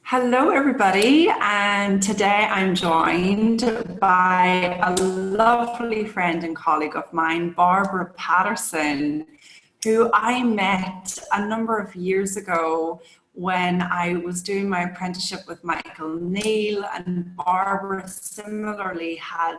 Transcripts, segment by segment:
Hello, everybody, and today I'm joined by a lovely friend and colleague of mine, Barbara Patterson, who I met a number of years ago when I was doing my apprenticeship with Michael Neal, and Barbara similarly had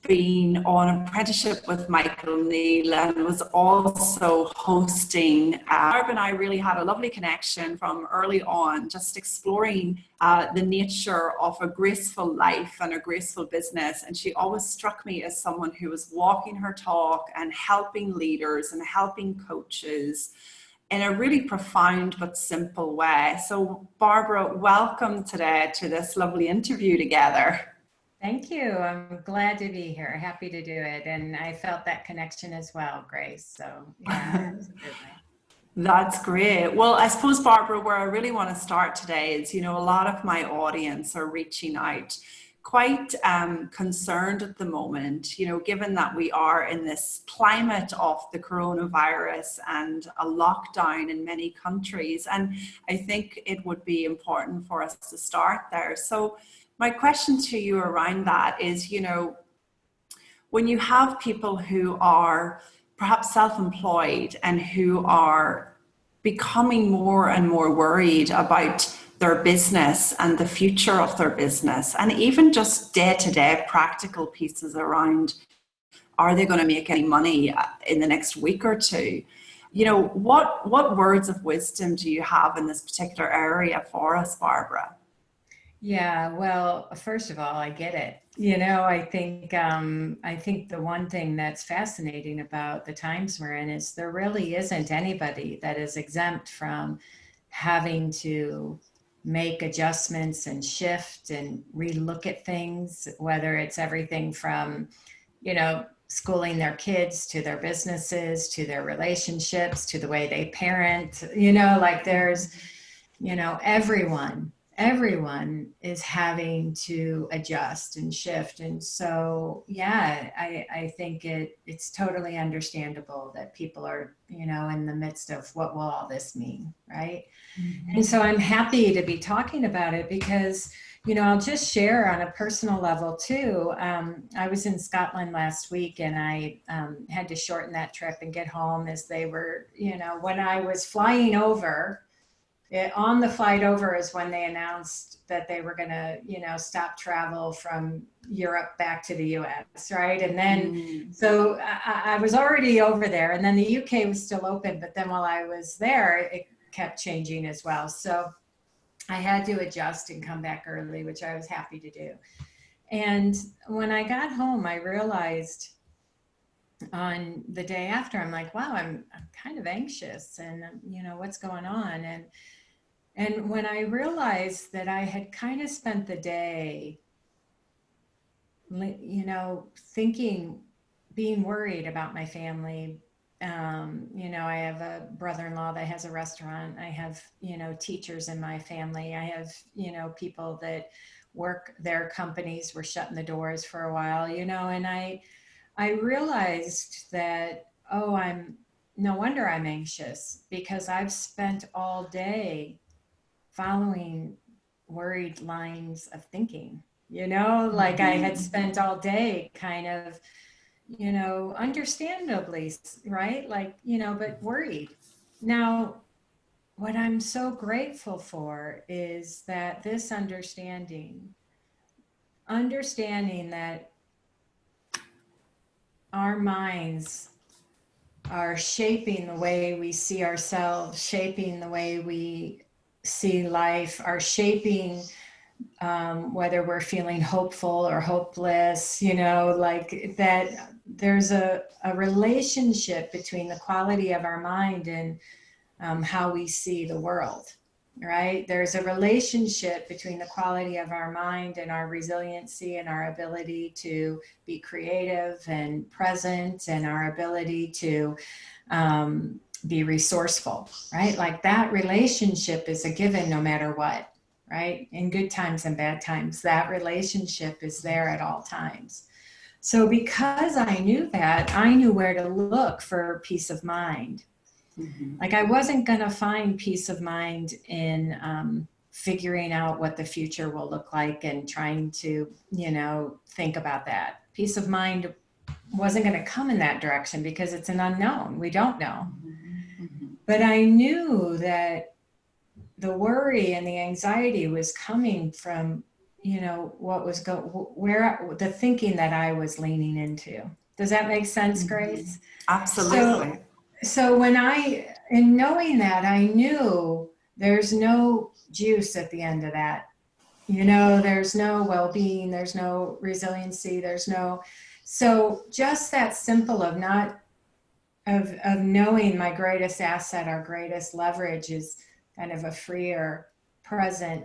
been on apprenticeship with Michael Neal and was also hosting. Barb and I really had a lovely connection from early on, just exploring the nature of a graceful life and a graceful business. And she always struck me as someone who was walking her talk and helping leaders and helping coaches in a really profound but simple way. So Barbara, welcome today to this lovely interview together. Thank you. I'm glad to be here. Happy to do it. And I felt that connection as well, Grace. So yeah, absolutely. That's great. Well, I suppose, Barbara, where I really want to start today is, a lot of my audience are reaching out quite concerned at the moment, given that we are in this climate of the coronavirus and a lockdown in many countries. And I think it would be important for us to start there. So my question to you around that is, when you have people who are perhaps self-employed and who are becoming more and more worried about their business and the future of their business, and even just day-to-day practical pieces around, are they going to make any money in the next week or two? What words of wisdom do you have in this particular area for us, Barbara? Yeah, well, first of all, I get it. I think the one thing that's fascinating about the times we're in is there really isn't anybody that is exempt from having to make adjustments and shift and relook at things, whether it's everything from, schooling their kids to their businesses, to their relationships, to the way they parent, like there's, everyone is having to adjust and shift. And so, yeah, I think it's totally understandable that people are, in the midst of what will all this mean, right? Mm-hmm. And so I'm happy to be talking about it because, I'll just share on a personal level too. I was in Scotland last week and I had to shorten that trip and get home as they were, when I was flying over, on the flight over is when they announced that they were going to, stop travel from Europe back to the US, right? And then, so I was already over there, and then the UK was still open, but then while I was there, it kept changing as well. So I had to adjust and come back early, which I was happy to do. And when I got home, I realized on the day after, I'm like, wow, I'm kind of anxious and, what's going on? And when I realized that I had kind of spent the day, thinking, being worried about my family. I have a brother-in-law that has a restaurant. I have, teachers in my family. I have, people that work, their companies were shutting the doors for a while, and I realized that, no wonder I'm anxious, because I've spent all day following worried lines of thinking, like I had spent all day kind of, understandably, right? Like, but worried. Now, what I'm so grateful for is that this understanding that our minds are shaping the way we see ourselves, shaping the way we see life, are shaping whether we're feeling hopeful or hopeless, like that there's a relationship between the quality of our mind and how we see the world, right? There's a relationship between the quality of our mind and our resiliency and our ability to be creative and present and our ability to be resourceful, right? Like that relationship is a given no matter what, right? In good times and bad times, that relationship is there at all times. So because I knew that, I knew where to look for peace of mind. Mm-hmm. Like I wasn't going to find peace of mind in figuring out what the future will look like and trying to, think about that. Peace of mind wasn't going to come in that direction because it's an unknown. We don't know. But I knew that the worry and the anxiety was coming from, what was where the thinking that I was leaning into. Does that make sense, Grace? Absolutely. So in knowing that, I knew there's no juice at the end of that. There's no well-being, there's no resiliency, so just that simple of knowing my greatest asset, our greatest leverage is kind of a freer, present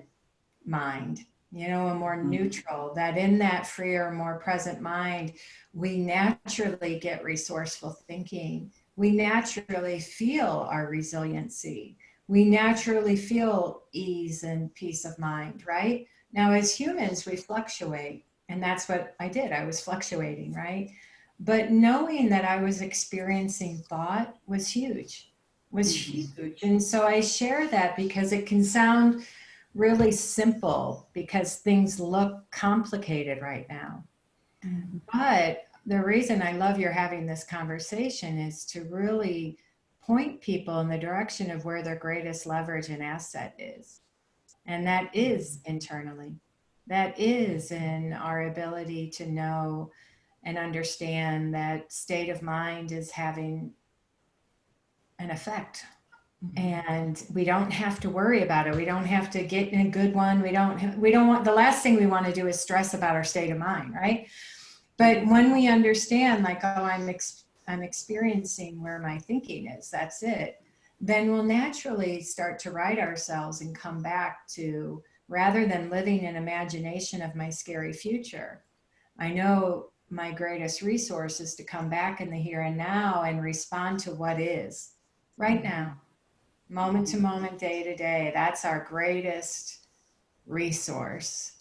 mind, a more neutral, that in that freer, more present mind, we naturally get resourceful thinking. We naturally feel our resiliency. We naturally feel ease and peace of mind, right? Now, as humans, we fluctuate. And that's what I did. I was fluctuating, right? But knowing that I was experiencing thought was huge. And so I share that because it can sound really simple because things look complicated right now. But the reason I love you're having this conversation is to really point people in the direction of where their greatest leverage and asset is. And that is internally. That is in our ability to know and understand that state of mind is having an effect. And we don't have to worry about it. We don't have to get in a good one. We don't want, the last thing we want to do is stress about our state of mind, right? But when we understand, like, oh, I'm experiencing where my thinking is, that's it, then we'll naturally start to right ourselves and come back to, rather than living in imagination of my scary future, I know my greatest resource is to come back in the here and now and respond to what is right now, moment to moment, day to day. That's our greatest resource.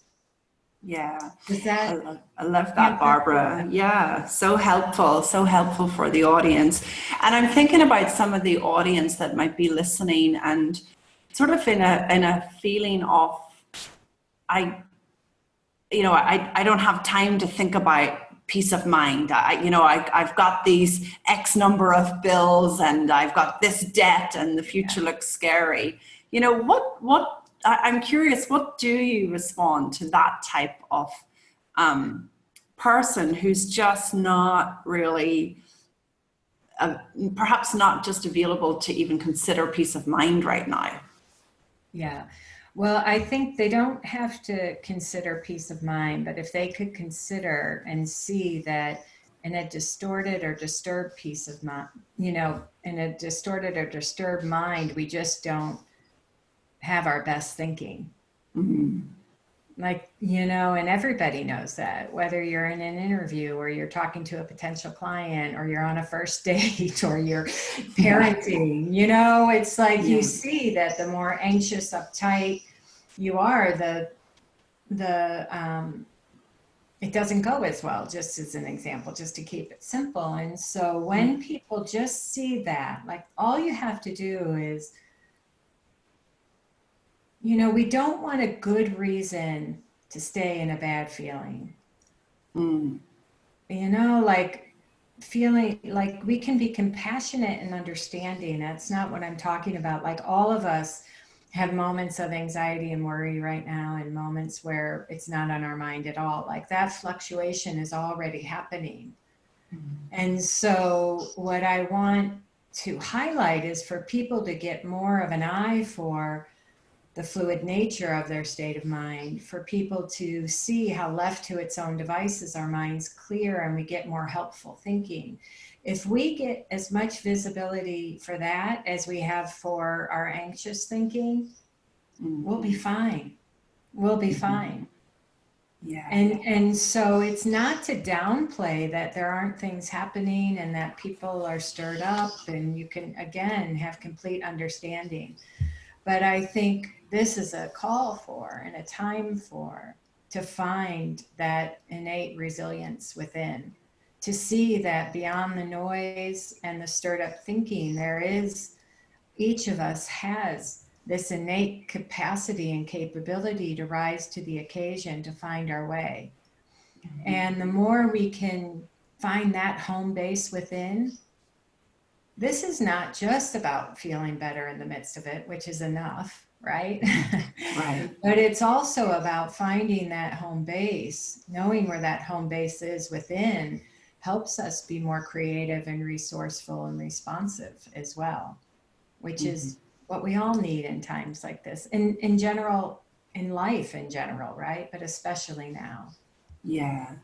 Yeah. I love that, Barbara. Yeah, so helpful for the audience. And I'm thinking about some of the audience that might be listening and sort of in a feeling of, I don't have time to think about peace of mind. I've got these X number of bills and I've got this debt and the future looks scary. I'm curious, what do you respond to that type of person who's just not really, perhaps not just available to even consider peace of mind right now? Yeah. Well, I think they don't have to consider peace of mind, but if they could consider and see that in a distorted or disturbed peace of mind, in a distorted or disturbed mind, we just don't have our best thinking. Like, and everybody knows that, whether you're in an interview or you're talking to a potential client or you're on a first date or you're parenting, it's like you see that the more anxious, uptight you are, it doesn't go as well, just as an example, just to keep it simple. And so when people just see that, like, all you have to do is, we don't want a good reason to stay in a bad feeling. Like feeling like we can be compassionate and understanding. That's not what I'm talking about. Like, all of us have moments of anxiety and worry right now and moments where it's not on our mind at all. Like, that fluctuation is already happening. And so what I want to highlight is for people to get more of an eye for the fluid nature of their state of mind, for people to see how left to its own devices, our mind's clear and we get more helpful thinking. If we get as much visibility for that as we have for our anxious thinking, we'll be fine. We'll be fine. Yeah. And so it's not to downplay that there aren't things happening and that people are stirred up and you can, again, have complete understanding. But I think this is a call for and a time for to find that innate resilience within, to see that beyond the noise and the stirred up thinking, each of us has this innate capacity and capability to rise to the occasion, to find our way. And the more we can find that home base within, this is not just about feeling better in the midst of it, which is enough, right? Right. But it's also about finding that home base. Knowing where that home base is within helps us be more creative and resourceful and responsive as well, which is what we all need in times like this, in general, in life in general, right? But especially now. Yeah.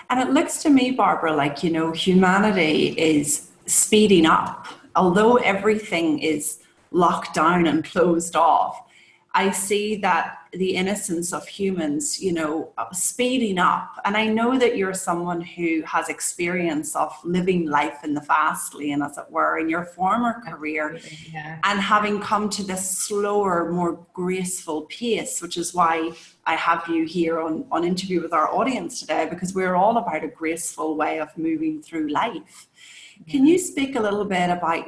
And it looks to me, Barbara, like, humanity is speeding up. Although everything is locked down and closed off, I see that the innocence of humans, speeding up. And I know that you're someone who has experience of living life in the fast lane, as it were, in your former career, Yeah. and having come to this slower, more graceful pace, which is why I have you here on interview with our audience today, because we're all about a graceful way of moving through life. Can you speak a little bit about,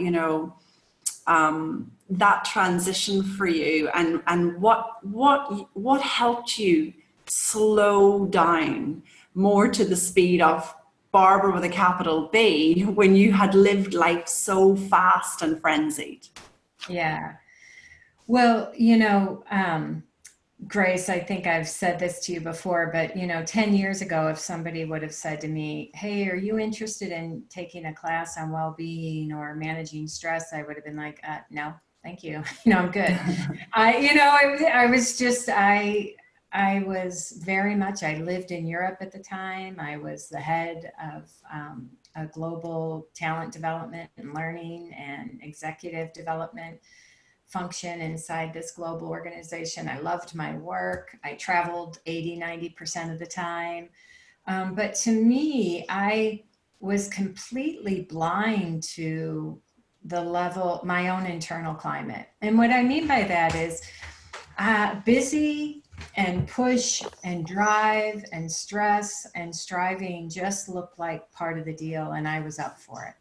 that transition for you, and what helped you slow down more to the speed of Barbara with a capital B when you had lived life so fast and frenzied? Yeah. Well, Grace, I think I've said this to you before, but 10 years ago, if somebody would have said to me, "Hey, are you interested in taking a class on well-being or managing stress?" I would have been like, "No, thank you. I'm good." I was very much, I lived in Europe at the time. I was the head of a global talent development and learning and executive development function inside this global organization. I loved my work. I traveled 80-90% of the time. But to me, I was completely blind to the level, my own internal climate. And what I mean by that is busy and push and drive and stress and striving just looked like part of the deal, and I was up for it.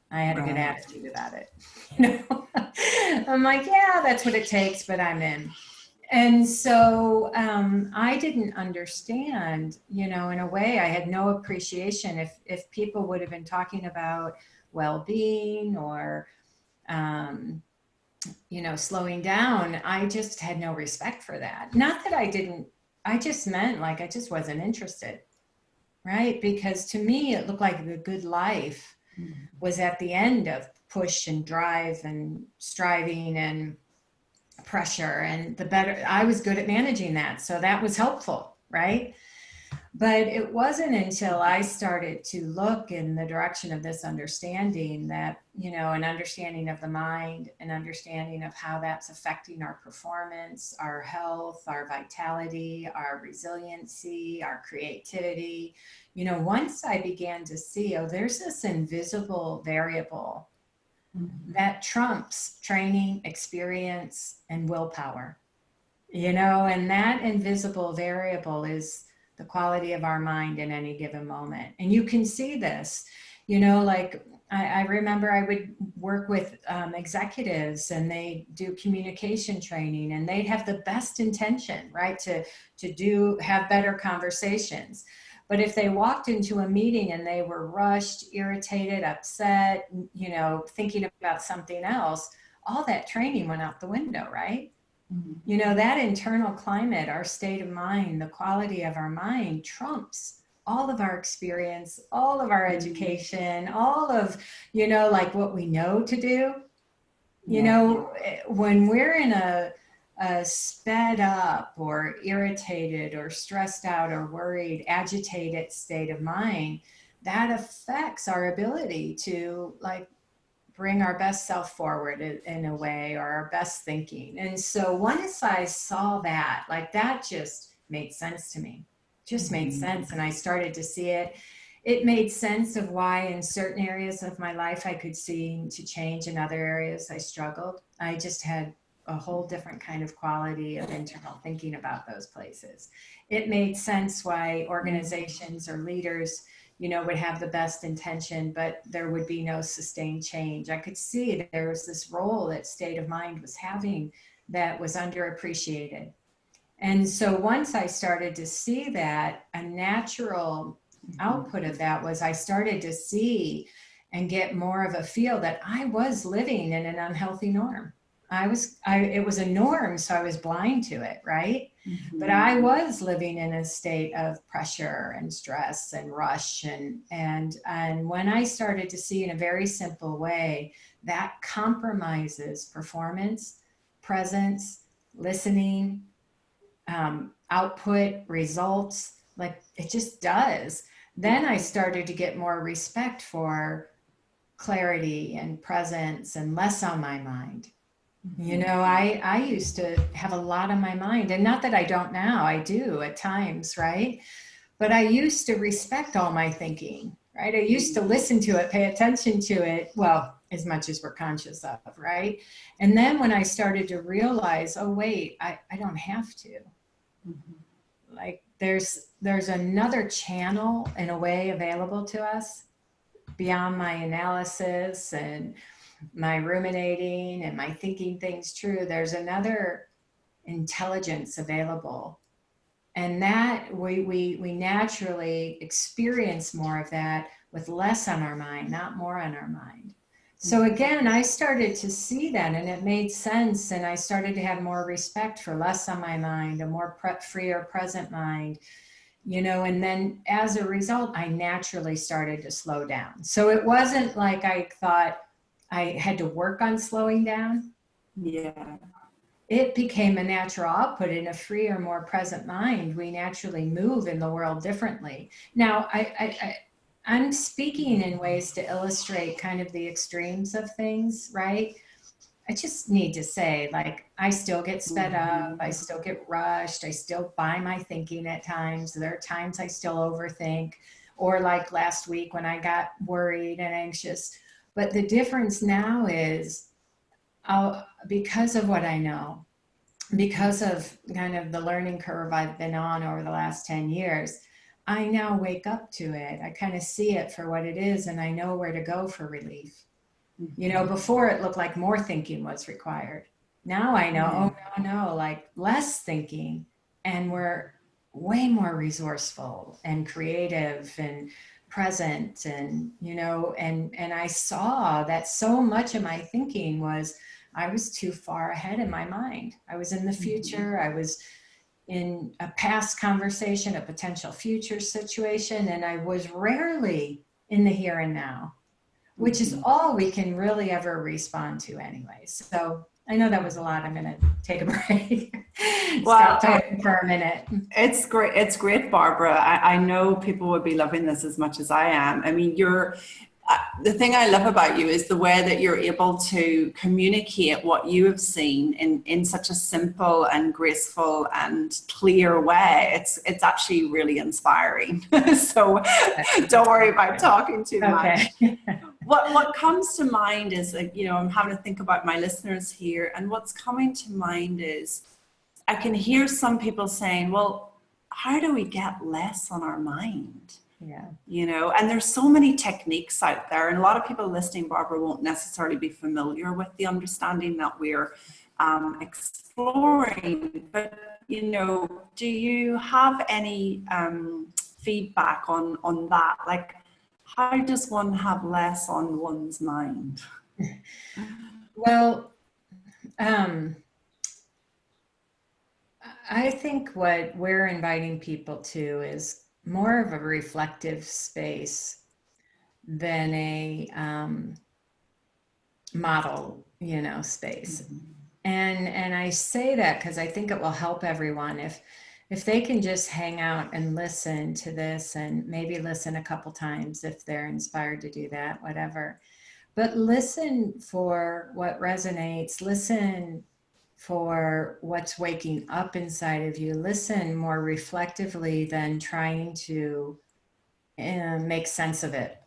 I had a good attitude about it. I'm like, yeah, that's what it takes, but I'm in. And so I didn't understand, in a way, I had no appreciation if people would have been talking about well-being or, slowing down. I just had no respect for that. Not that I just meant like, I just wasn't interested, right? Because to me, it looked like the good life was at the end of push and drive and striving and pressure, and the better I was good at managing that. So that was helpful, right? But it wasn't until I started to look in the direction of this understanding that, an understanding of the mind, an understanding of how that's affecting our performance, our health, our vitality, our resiliency, our creativity. Once I began to see, there's this invisible variable that trumps training, experience, and willpower, and that invisible variable is the quality of our mind in any given moment. And you can see this, like I remember I would work with executives, and they do communication training, and they'd have the best intention, right, to have better conversations. But if they walked into a meeting and they were rushed, irritated, upset, thinking about something else, all that training went out the window, right? That internal climate, our state of mind, the quality of our mind trumps all of our experience, all of our education, all of, like what we know to do. When we're in a sped up or irritated or stressed out or worried, agitated state of mind, that affects our ability to like bring our best self forward in a way, or our best thinking. And so once I saw that, like that just made sense to me, made sense. And I started to see it. It made sense of why in certain areas of my life I could see to change, in other areas I struggled. I just had a whole different kind of quality of internal thinking about those places. It made sense why organizations or leaders, would have the best intention, but there would be no sustained change. I could see there was this role that state of mind was having that was underappreciated. And so once I started to see that, a natural output of that was I started to see and get more of a feel that I was living in an unhealthy norm. It was a norm, so I was blind to it, right? Mm-hmm. But I was living in a state of pressure and stress and rush. And when I started to see in a very simple way that compromises performance, presence, listening, output, results, like it just does. Then I started to get more respect for clarity and presence and less on my mind. You know, I used to have a lot on my mind, and not that I don't now, I do at times, right? But I used to respect all my thinking, right? I used to listen to it, pay attention to it, well, as much as we're conscious of, right? And then when I started to realize, oh, wait, I don't have to. Mm-hmm. Like there's another channel in a way available to us beyond my analysis and my ruminating and my thinking things true. There's another intelligence available, and that we naturally experience more of that with less on our mind, not more on our mind. So again, I started to see that, and it made sense, and I started to have more respect for less on my mind, a more freer present mind, you know. And then as a result, I naturally started to slow down. So it wasn't like I thought I had to work on slowing down. Yeah. It became a natural output. In a freer, more present mind, we naturally move in the world differently. Now, I'm speaking in ways to illustrate kind of the extremes of things, right? I just need to say, like, I still get sped up. I still get rushed. I still buy my thinking at times. There are times I still overthink, or like last week when I got worried and anxious. But the difference now is because of what I know, because of kind of the learning curve I've been on over the last 10 years, I now wake up to it. I kind of see it for what it is, and I know where to go for relief. You know, before it looked like more thinking was required. Now I know, oh no, like less thinking, and we're way more resourceful and creative and present, and you know, and I saw that so much of my thinking was I was too far ahead in my mind. I was in the future. I was in a past conversation, a potential future situation, and I was rarely in the here and now, which is all we can really ever respond to anyway. So I know that was a lot. I'm going to take a break. Stop talking for a minute. It's great. It's great, Barbara. I know people would be loving this as much as I am. I mean, the thing I love about you is the way that you're able to communicate what you have seen in such a simple and graceful and clear way. It's actually really inspiring. So don't worry about talking too much. What comes to mind is, like, you know, I'm having to think about my listeners here, and what's coming to mind is I can hear some people saying, well, how do we get less on our mind? Yeah. You know, and there's so many techniques out there, and a lot of people listening, Barbara, won't necessarily be familiar with the understanding that we're exploring. But, you know, do you have any feedback on that? Like, how does one have less on one's mind? Well, I think what we're inviting people to is more of a reflective space than a model, you know, space. Mm-hmm. And I say that because I think it will help everyone if they can just hang out and listen to this, and maybe listen a couple times if they're inspired to do that, whatever. But listen for what resonates. Listen for what's waking up inside of you. Listen more reflectively than trying to make sense of it.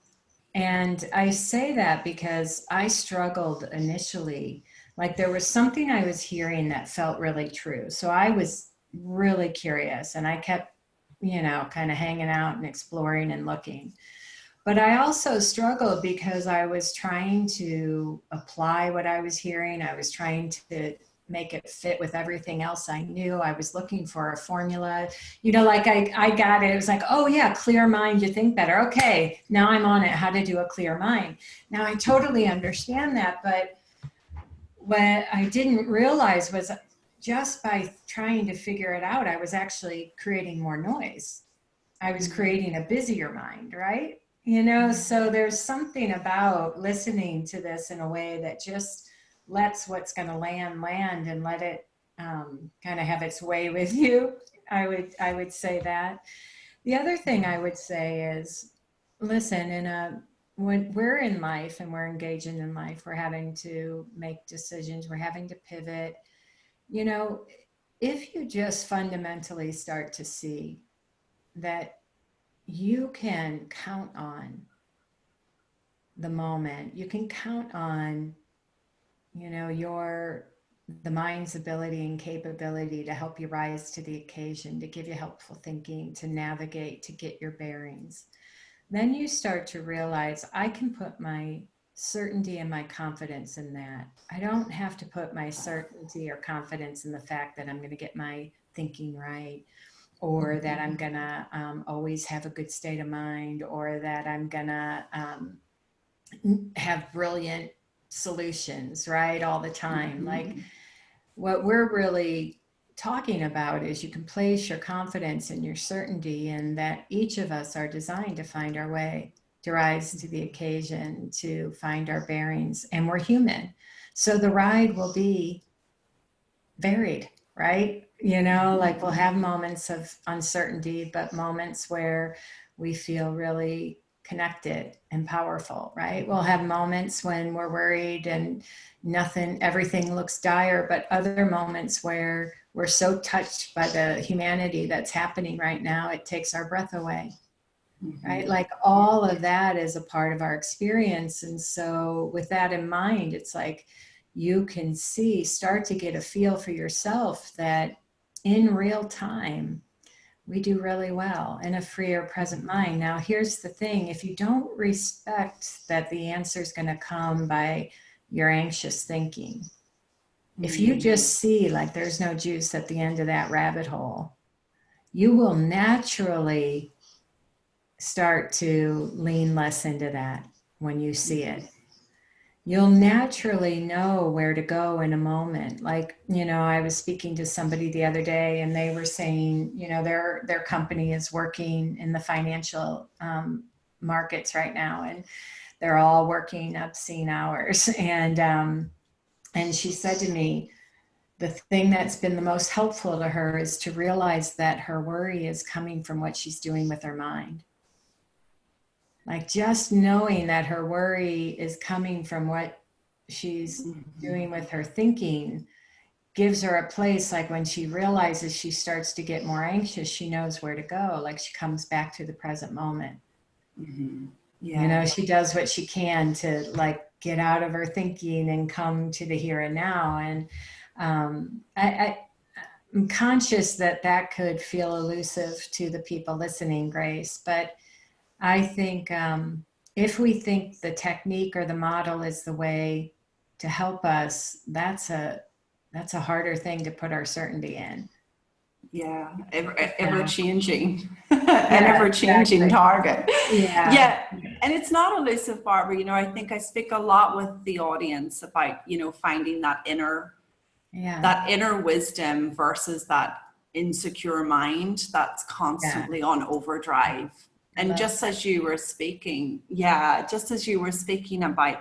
And I say that because I struggled initially. Like there was something I was hearing that felt really true. So I was really curious, and I kept, you know, kind of hanging out and exploring and looking. But I also struggled because I was trying to apply what I was hearing. I was trying to make it fit with everything else I knew. I was looking for a formula, you know, like I got it. It was like, oh yeah, clear mind, you think better. Okay, now I'm on it, how to do a clear mind. Now I totally understand that, but what I didn't realize was just by trying to figure it out, I was actually creating more noise. I was creating a busier mind, right? You know, so there's something about listening to this in a way that just lets what's going to land and let it kind of have its way with you. I would say that. The other thing I would say is, listen, when we're in life and we're engaging in life, we're having to make decisions, we're having to pivot. You know, if you just fundamentally start to see that you can count on the moment, you can count on, you know, the mind's ability and capability to help you rise to the occasion, to give you helpful thinking, to navigate, to get your bearings. Then you start to realize I can put my certainty and my confidence in that. I don't have to put my certainty or confidence in the fact that I'm going to get my thinking right, or that I'm going to always have a good state of mind, or that I'm going to have brilliant solutions, right, all the time. Like, what we're really talking about is you can place your confidence and your certainty in that each of us are designed to find our way, to rise to the occasion, to find our bearings, and we're human. So the ride will be varied, right? You know, like we'll have moments of uncertainty, but moments where we feel really connected and powerful, right? We'll have moments when we're worried and everything looks dire, but other moments where we're so touched by the humanity that's happening right now, it takes our breath away, right? Like all of that is a part of our experience. And so with that in mind, it's like, you can start to get a feel for yourself that in real time, we do really well in a freer present mind. Now, here's the thing. If you don't respect that the answer is going to come by your anxious thinking, if you just see like there's no juice at the end of that rabbit hole, you will naturally start to lean less into that when you see it. You'll naturally know where to go in a moment. Like, you know, I was speaking to somebody the other day and they were saying, you know, their company is working in the financial markets right now, and they're all working obscene hours. And she said to me, the thing that's been the most helpful to her is to realize that her worry is coming from what she's doing with her mind. Like just knowing that her worry is coming from what she's doing with her thinking gives her a place. Like when she realizes she starts to get more anxious, she knows where to go. Like she comes back to the present moment. Yeah. You know, she does what she can to like get out of her thinking and come to the here and now. And I'm conscious that could feel elusive to the people listening, Grace, but I think if we think the technique or the model is the way to help us, that's a harder thing to put our certainty in. Yeah, ever changing, an ever changing target. Yeah, and it's not elusive, Barbara. You know, I think I speak a lot with the audience about, you know, finding that inner wisdom versus that insecure mind that's constantly on overdrive. And just as you were speaking, about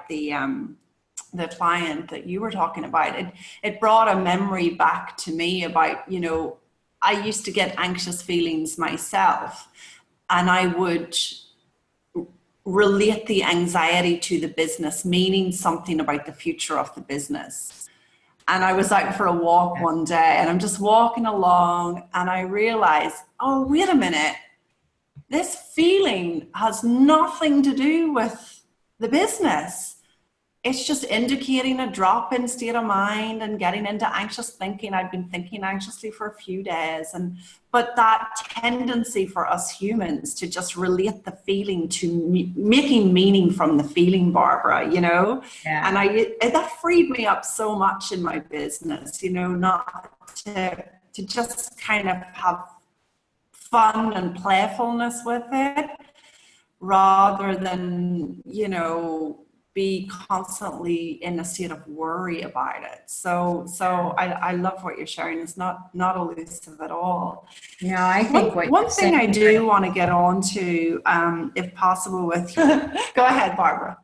the client that you were talking about, it brought a memory back to me about, you know, I used to get anxious feelings myself, and I would relate the anxiety to the business, meaning something about the future of the business. And I was out for a walk one day, and I'm just walking along, and I realized, oh, wait a minute. This feeling has nothing to do with the business. it's just indicating a drop in state of mind and getting into anxious thinking. I've been thinking anxiously for a few days, but that tendency for us humans to just relate the feeling to making meaning from the feeling, Barbara, you know, Yeah. and that freed me up so much in my business, you know, not to just kind of have fun and playfulness with it rather than, you know, be constantly in a state of worry about it. So I love what you're sharing. It's not elusive at all. You know, I think what One you're thing I saying, do want to get on to, if possible, with you. Go ahead, Barbara.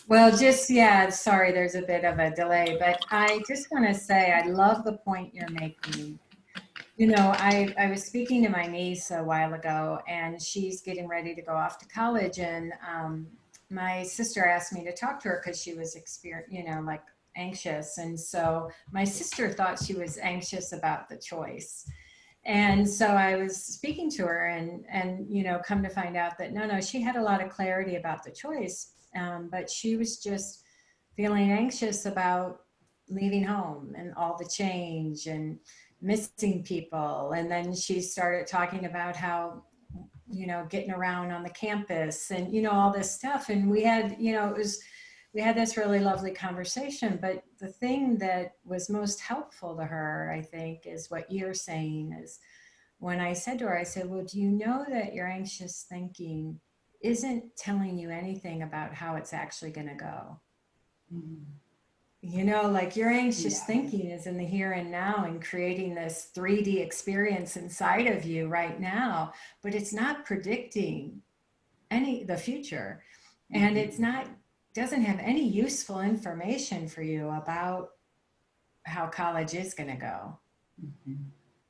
well, just, yeah, sorry, there's a bit of a delay, but I just want to say, I love the point you're making. You know, I was speaking to my niece a while ago, and she's getting ready to go off to college, and my sister asked me to talk to her because she was you know, like anxious. And so my sister thought she was anxious about the choice. And so I was speaking to her, and you know, come to find out that no, she had a lot of clarity about the choice, but she was just feeling anxious about leaving home and all the change and missing people. And then she started talking about how, you know, getting around on the campus and, you know, all this stuff. And we had, you know, we had this really lovely conversation. But the thing that was most helpful to her, I think, is what you're saying, is when I said to her, I said, well, do you know that your anxious thinking isn't telling you anything about how it's actually going to go? Mm-hmm. You know, like your anxious Yeah. thinking is in the here and now and creating this 3D experience inside of you right now, but it's not predicting the future. And it's not, doesn't have any useful information for you about how college is going to go. Mm-hmm.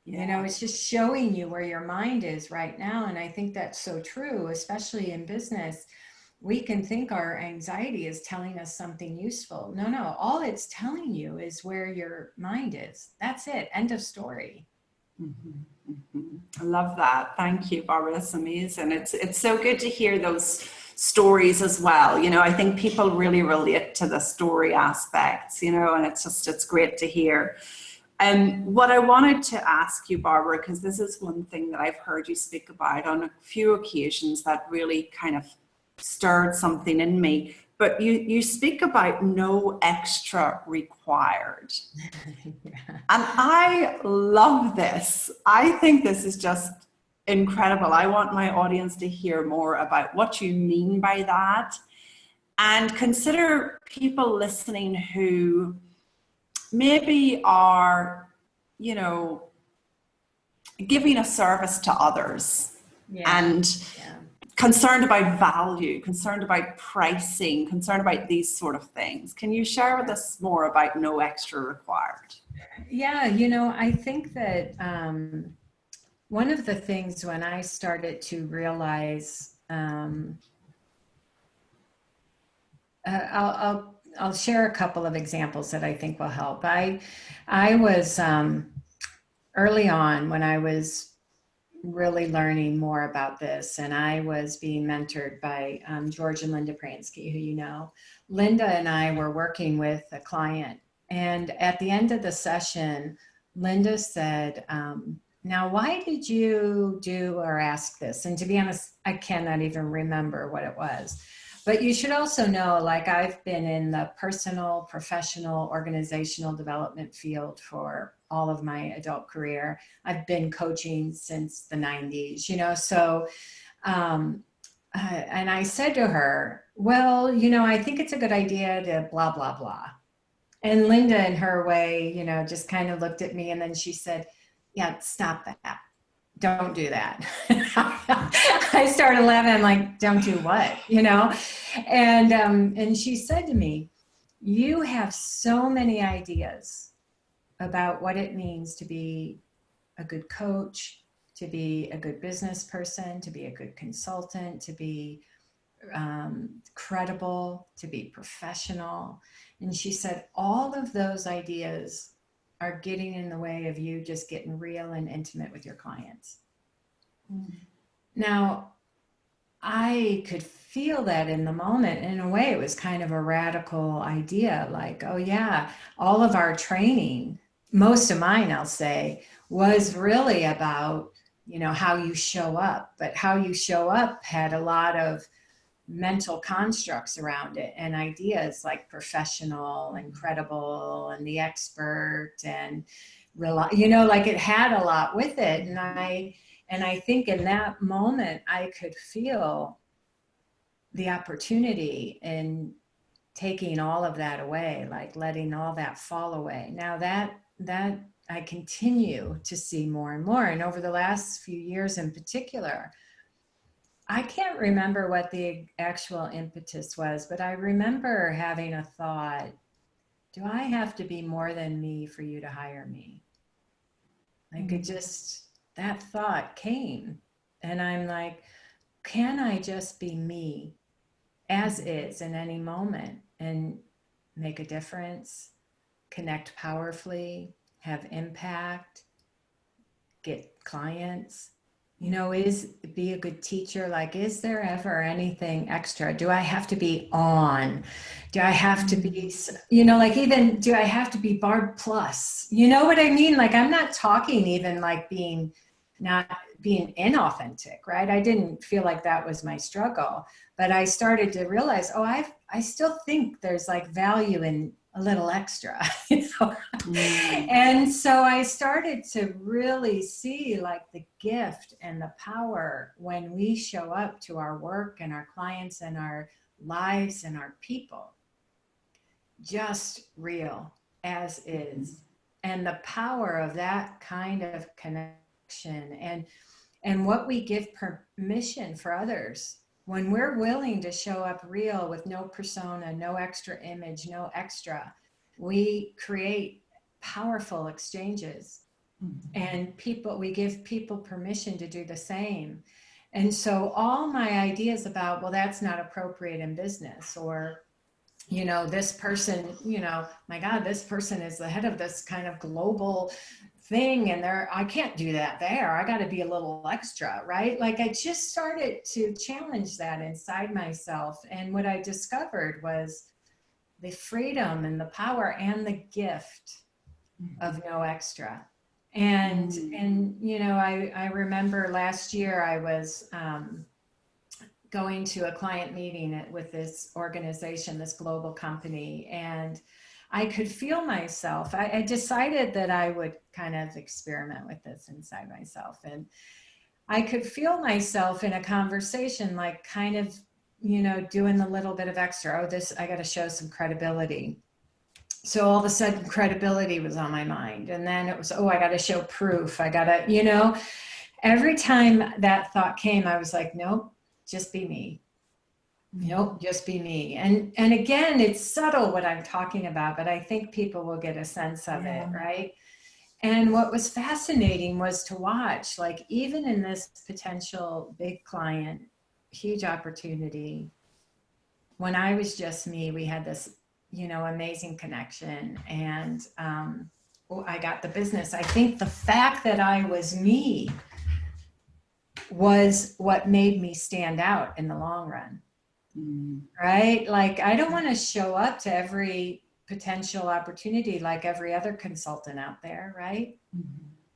Yeah. You know, it's just showing you where your mind is right now. And I think that's so true, especially in business. We can think our anxiety is telling us something useful. No, all it's telling you is where your mind is. That's it. End of story. Mm-hmm. Mm-hmm. I love that. Thank you, Barbara. That's amazing. It's so good to hear those stories as well. You know, I think people really relate to the story aspects, you know, and it's great to hear. What I wanted to ask you, Barbara, because this is one thing that I've heard you speak about on a few occasions that really kind of stirred something in me. But you speak about no extra required. Yeah. And I love this. I think this is just incredible. I want my audience to hear more about what you mean by that. And consider people listening who maybe are, you know, giving a service to others and concerned about value, concerned about pricing, concerned about these sort of things. Can you share with us more about no extra required? Yeah, you know, I think that one of the things when I started to realize, I'll share a couple of examples that I think will help. I was early on when I was really learning more about this, and I was being mentored by George and Linda Pransky, who you know. Linda and I were working with a client, and at the end of the session, Linda said, now, why did you do or ask this? And to be honest, I cannot even remember what it was. But you should also know, like, I've been in the personal, professional, organizational development field for all of my adult career. I've been coaching since the 90s, you know, so, and I said to her, well, you know, I think it's a good idea to blah, blah, blah. And Linda, in her way, you know, just kind of looked at me, and then she said, yeah, stop that. Don't do that. I started laughing. I'm like, don't do what, you know? And she said to me, you have so many ideas about what it means to be a good coach, to be a good business person, to be a good consultant, to be credible, to be professional. And she said, all of those ideas are getting in the way of you just getting real and intimate with your clients. Mm. Now, I could feel that in the moment. In a way, it was kind of a radical idea, like, oh yeah, all of our training, most of mine, I'll say, was really about, how you show up. But how you show up had a lot of mental constructs around it and ideas like professional and credible and the expert and like it had a lot with it. And I think in that moment I could feel the opportunity in taking all of that away, like letting all that fall away. Now that I continue to see more and more, and over the last few years in particular, I can't remember what the actual impetus was, but I remember having a thought, do I have to be more than me for you to hire me? Like it just, that thought came. And I'm like, can I just be me as is in any moment and make a difference, connect powerfully, have impact, get clients? Be a good teacher. Like, is there ever anything extra? Do I have to be on? Do I have to be, like, even, do I have to be Barb plus? You know what I mean? Like, I'm not talking even like not being inauthentic, right? I didn't feel like that was my struggle, but I started to realize, I still think there's like value in a little extra, And so I started to really see like the gift and the power when we show up to our work and our clients and our lives and our people, just real as is. And the power of that kind of connection and what we give permission for others when we're willing to show up real with no persona, no extra image, no extra, we create powerful exchanges. And we give people permission to do the same. And so all my ideas about, well, that's not appropriate in business, or, this person, my God, this person is the head of this kind of global thing, and I can't do that there. I got to be a little extra, right? Like I just started to challenge that inside myself. And what I discovered was the freedom and the power and the gift of no extra. And I remember last year I was going to a client meeting with this organization, this global company, and I could feel myself. I decided that I would kind of experiment with this inside myself, and I could feel myself in a conversation, like kind of, doing a little bit of extra. I got to show some credibility. So all of a sudden credibility was on my mind. And then it was, I got to show proof. I got to, every time that thought came, I was like, nope, just be me. Nope, just be me. And again, it's subtle what I'm talking about, but I think people will get a sense of it, right? And what was fascinating was to watch, like even in this potential big client, huge opportunity, when I was just me, we had this amazing connection, and I got the business. I think the fact that I was me was what made me stand out in the long run, right? Like I don't want to show up to every potential opportunity like every other consultant out there, right?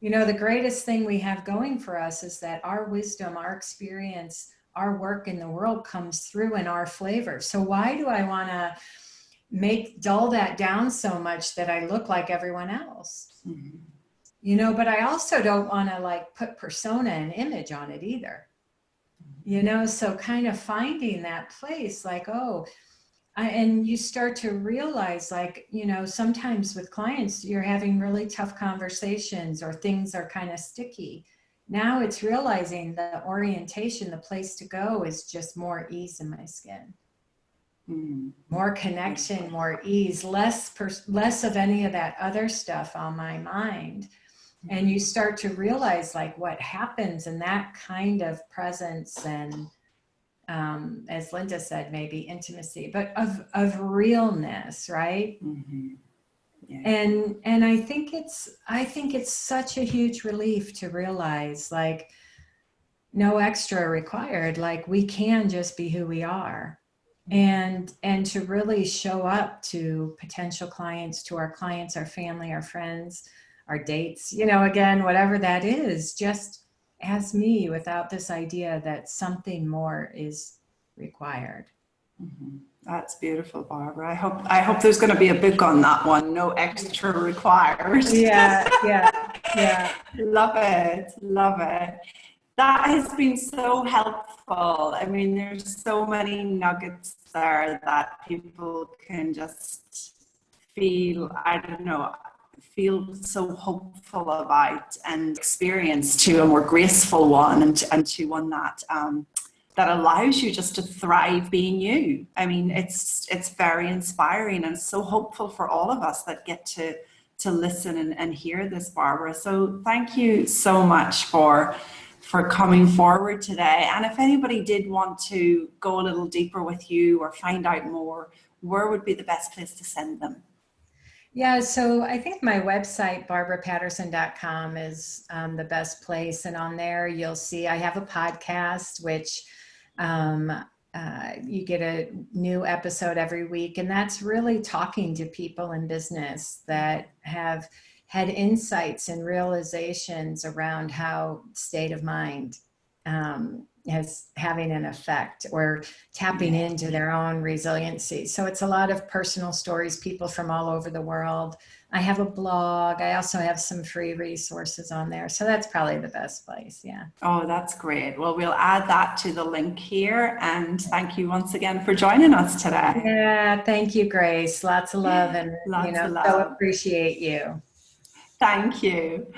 The greatest thing we have going for us is that our wisdom, our experience, our work in the world comes through in our flavor. So why do I want to dull that down so much that I look like everyone else? But I also don't want to like put persona and image on it either. So kind of finding that place like, and you start to realize like, sometimes with clients, you're having really tough conversations or things are kind of sticky. Now it's realizing the orientation, the place to go is just more ease in my skin. More connection, more ease, less of any of that other stuff on my mind. And you start to realize like what happens in that kind of presence and as Linda said, maybe intimacy, but of realness, right? And I think it's such a huge relief to realize like no extra required. Like we can just be who we are. And to really show up to potential clients, to our clients, our family, our friends, our dates, you know, again, whatever that is, just as me, without this idea that something more is required. Mm-hmm. That's beautiful, Barbara. I hope there's going to be a book on that one. No extra required. Yeah, yeah, yeah. Love it. Love it. That has been so helpful. I mean, there's so many nuggets there that people can just feel, I don't know, feel so hopeful about and experience to a more graceful one, and to one that that allows you just to thrive being you. I mean, it's very inspiring and so hopeful for all of us that get to listen and hear this, Barbara. So thank you so much for coming forward today. And if anybody did want to go a little deeper with you or find out more, where would be the best place to send them? Yeah, so I think my website, barbarapatterson.com, is the best place. And on there, you'll see I have a podcast, which um, you get a new episode every week. And that's really talking to people in business that have had insights and realizations around how state of mind is having an effect, or tapping into their own resiliency. So it's a lot of personal stories, people from all over the world. I have a blog. I also have some free resources on there. So that's probably the best place. Yeah. Oh, that's great. Well, we'll add that to the link here. And thank you once again for joining us today. Yeah. Thank you, Grace. Lots of love, and, Lots of so love. appreciate you. Thank you.